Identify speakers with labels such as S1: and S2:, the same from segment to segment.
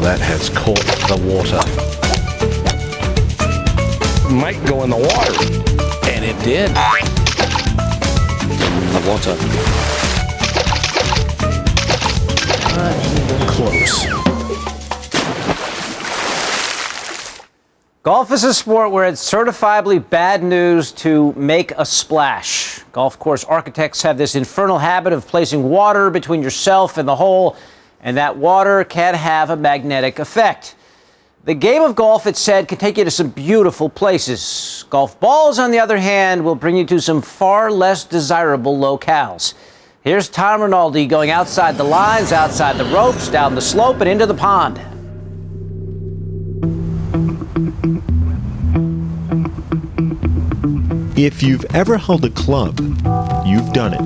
S1: that has caught the water.
S2: Might go in the water.
S1: And it did.
S2: The water.
S1: Not even close.
S3: Golf is a sport where it's certifiably bad news to make a splash. Golf course architects have this infernal habit of placing water between yourself and the hole, and that water can have a magnetic effect. The game of golf, it's said, can take you to some beautiful places. Golf balls, on the other hand, will bring you to some far less desirable locales. Here's Tom Rinaldi going outside the lines, outside the ropes, down the slope, and into the pond.
S4: If you've ever held a club, you've done it.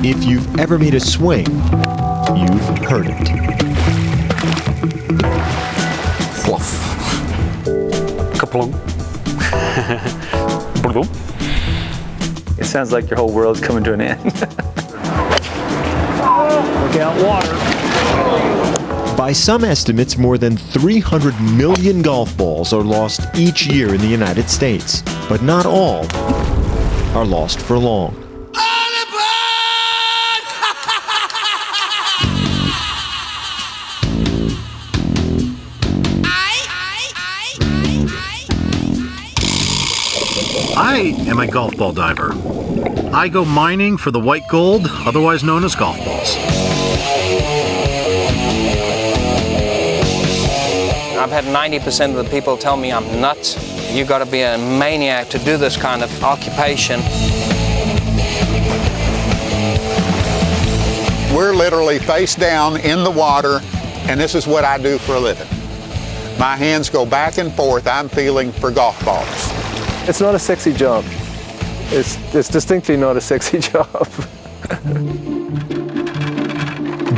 S4: If you've ever made a swing, you've heard it.
S2: Fluff. Kaplong. Boom.
S5: It sounds like your whole world's coming to an end.
S2: Look out, water.
S4: By some estimates, more than 300 million golf balls are lost each year in the United States. But not all are lost for long.
S1: I am a golf ball diver. I go mining for the white gold, otherwise known as golf balls.
S6: I've had 90% of the people tell me I'm nuts. You got to be a maniac to do this kind of occupation.
S7: We're literally face down in the water, and this is what I do for a living. My hands go back and forth. I'm feeling for golf balls.
S5: It's not a sexy job. It's distinctly not a sexy job.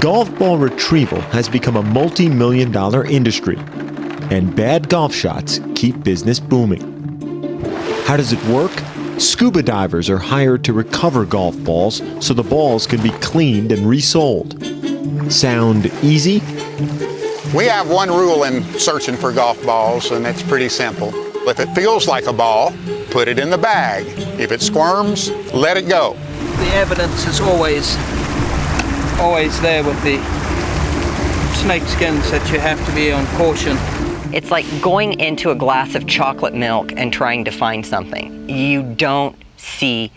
S4: Golf ball retrieval has become a multi-million-dollar industry, and bad golf shots keep business booming. How does it work? Scuba divers are hired to recover golf balls so the balls can be cleaned and resold. Sound easy?
S7: We have one rule in searching for golf balls, and it's pretty simple. If it feels like a ball, put it in the bag. If it squirms, let it go.
S6: The evidence is always there with the snake skins that you have to be on caution.
S8: It's like going into a glass of chocolate milk and trying to find something. You don't see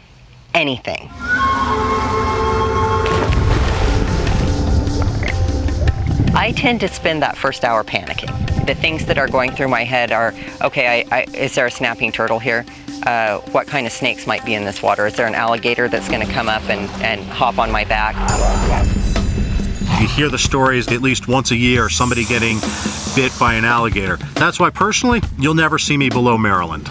S8: anything. I tend to spend that first hour panicking. The things that are going through my head are, okay, is there a snapping turtle here? What kind of snakes might be in this water? Is there an alligator that's going to come up and hop on my back?
S1: You hear the stories at least once a year, somebody getting bit by an alligator. That's why, personally, you'll never see me below Maryland.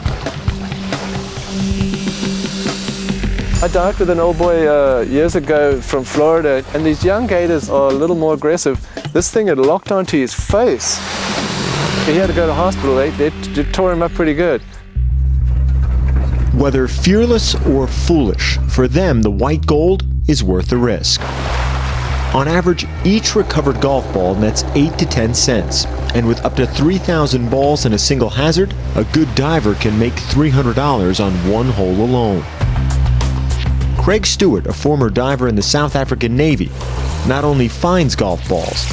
S5: I dived with an old boy years ago from Florida, and these young gators are a little more aggressive. This thing had locked onto his face. He had to go to hospital. They tore him up pretty good.
S4: Whether fearless or foolish, for them the white gold is worth the risk. On average, each recovered golf ball nets 8 to 10 cents. And with up to 3,000 balls in a single hazard, a good diver can make $300 on one hole alone. Craig Stewart, a former diver in the South African Navy, not only finds golf balls,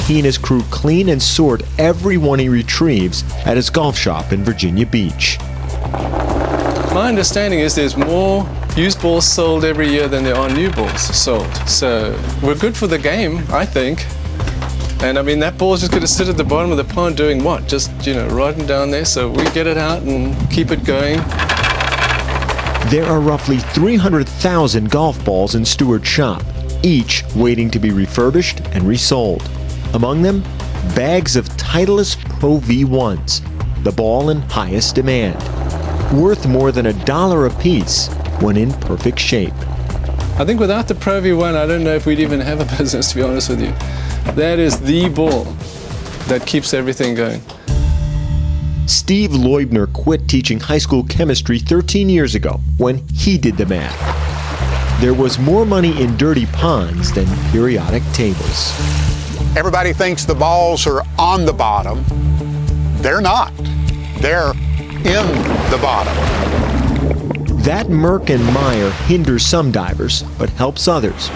S4: he and his crew clean and sort every one he retrieves at his golf shop in Virginia Beach.
S5: My understanding is there's more used balls sold every year than there are new balls sold. So we're good for the game, I think. And I mean, that ball's just going to sit at the bottom of the pond doing what? Just, riding down there. So we get it out and keep it going.
S4: There are roughly 300,000 golf balls in Stewart's shop, each waiting to be refurbished and resold. Among them, bags of Titleist Pro V1s, the ball in highest demand, worth more than $1 a piece when in perfect shape.
S5: I think without the Pro V1, I don't know if we'd even have a business, to be honest with you. That is the ball that keeps everything going.
S4: Steve Leubner quit teaching high school chemistry 13 years ago when he did the math. there was more money in dirty ponds than periodic tables.
S7: Everybody thinks the balls are on the bottom. They're not. They're in the bottom.
S4: That murk and mire hinders some divers, but helps others.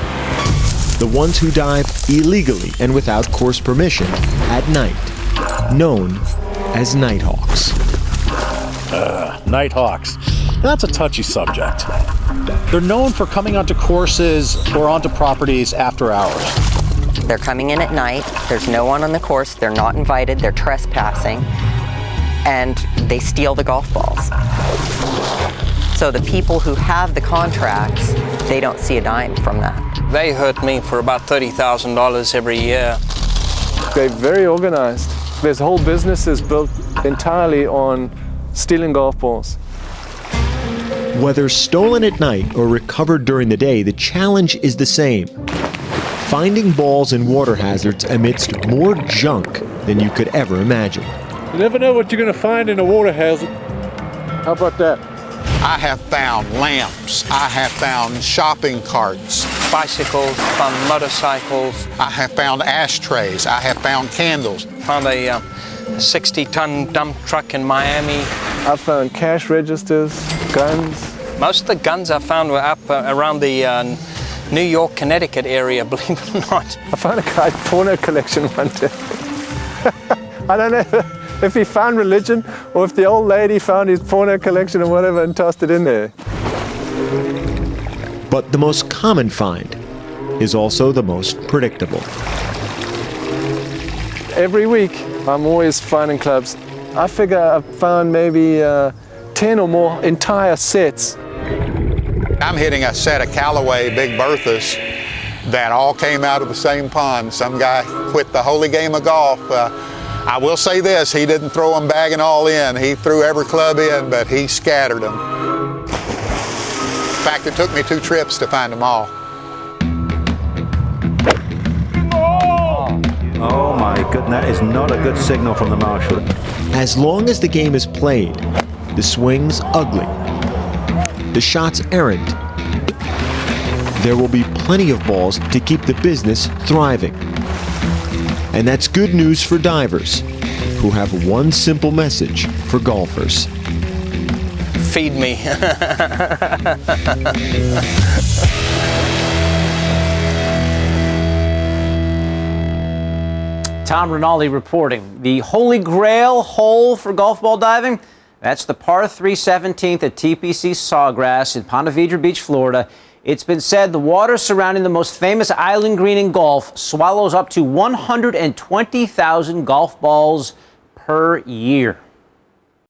S4: The ones who dive illegally and without course permission at night, known as nighthawks.
S1: Nighthawks. That's a touchy subject. They're known for coming onto courses or onto properties after hours.
S8: They're coming in at night. There's no one on the course. They're not invited. They're trespassing. And they steal the golf balls. So the people who have the contracts, they don't see a dime from that.
S6: They hurt me for about $30,000 every year.
S5: They're very organized. This whole business is built entirely on stealing golf balls.
S4: Whether stolen at night or recovered during the day, the challenge is the same. Finding balls and water hazards amidst more junk than you could ever imagine.
S2: You never know what you're going to find in a water hazard. How about that?
S7: I have found lamps. I have found shopping carts.
S6: Bicycles, found motorcycles.
S7: I have found ashtrays. I have found candles.
S6: Found a 60-ton dump truck in Miami.
S5: I found cash registers, guns.
S6: Most of the guns I found were up around the New York, Connecticut area, believe it or not.
S5: I found a guy's porno collection one day. I don't know if he found religion or if the old lady found his porno collection or whatever and tossed it in there.
S4: But the most common find is also the most predictable.
S5: Every week, I'm always finding clubs. I figure I've found maybe 10 or more entire sets.
S7: I'm hitting a set of Callaway Big Berthas that all came out of the same pond. Some guy quit the holy game of golf. I will say this, he didn't throw them bag and all in. He threw every club in, but he scattered them. In fact, it took me 2 trips to find them all.
S9: Oh my goodness, that is not a good signal from the marshal.
S4: As long as the game is played, the swing's ugly, the shots errant, there will be plenty of balls to keep the business thriving. And that's good news for divers, who have one simple message for golfers.
S6: Feed me.
S3: Tom Rinaldi reporting. The holy grail hole for golf ball diving, that's the par 3 17th at TPC Sawgrass in Ponte Vedra Beach, Florida. It's been said the water surrounding the most famous island green in golf swallows up to 120,000 golf balls per year.